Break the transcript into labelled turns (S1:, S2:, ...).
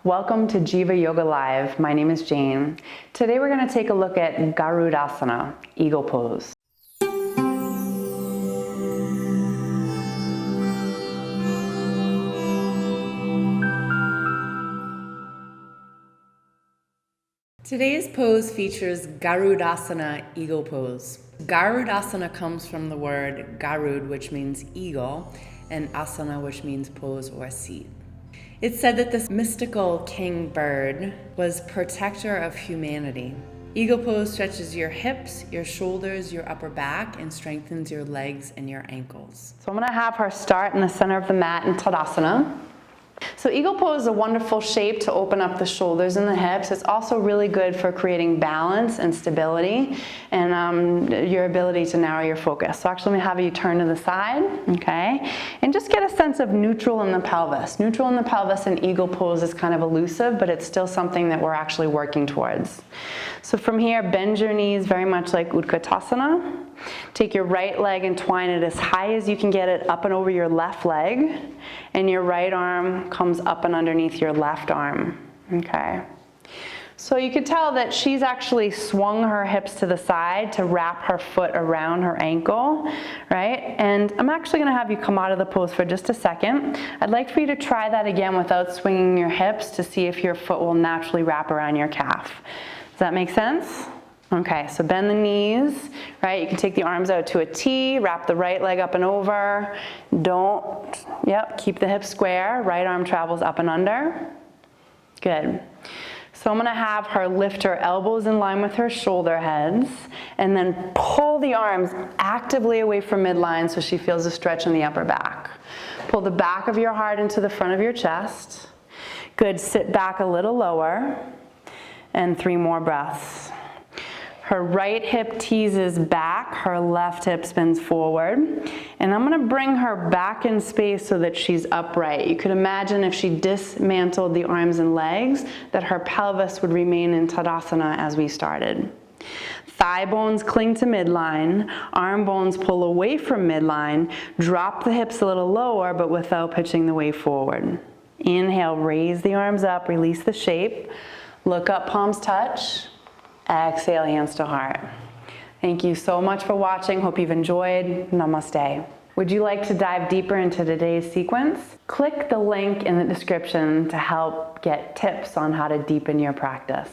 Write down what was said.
S1: Welcome to Jiva Yoga Live. My name is Jane. Today we're going to take a look at Garudasana, Eagle Pose. Today's pose features Garudasana, Eagle Pose. Garudasana comes from the word Garud, which means eagle, and asana, which means pose or seat. It's said that this mystical king bird was protector of humanity. Eagle pose stretches your hips, your shoulders, your upper back, and strengthens your legs and your ankles. So I'm going to have her start in the center of the mat in Tadasana. So Eagle Pose is a wonderful shape to open up the shoulders and the hips. It's also really good for creating balance and stability and your ability to narrow your focus. So actually I'm going to have you turn to the side, okay? And just get a sense of neutral in the pelvis. Neutral in the pelvis in Eagle Pose is kind of elusive, but it's still something that we're actually working towards. So from here, bend your knees very much like Utkatasana. Take your right leg and twine it as high as you can get it up and over your left leg, and your right arm comes up and underneath your left arm, okay? So you could tell that she's actually swung her hips to the side to wrap her foot around her ankle, right? And I'm actually gonna have you come out of the pose for just a second. I'd like for you to try that again without swinging your hips to see if your foot will naturally wrap around your calf. Does that make sense? Okay, so bend the knees, right? You can take the arms out to a T, wrap the right leg up and over. Keep the hips square. Right arm travels up and under. Good. So I'm gonna have her lift her elbows in line with her shoulder heads and then pull the arms actively away from midline so she feels a stretch in the upper back. Pull the back of your heart into the front of your chest. Good, sit back a little lower. And 3 more breaths. Her right hip teases back, her left hip spins forward. And I'm gonna bring her back in space so that she's upright. You could imagine if she dismantled the arms and legs, that her pelvis would remain in Tadasana as we started. Thigh bones cling to midline, arm bones pull away from midline, drop the hips a little lower, but without pitching the weight forward. Inhale, raise the arms up, release the shape. Look up, palms touch. Exhale, hands to heart. Thank you so much for watching. Hope you've enjoyed. Namaste. Would you like to dive deeper into today's sequence? Click the link in the description to help get tips on how to deepen your practice.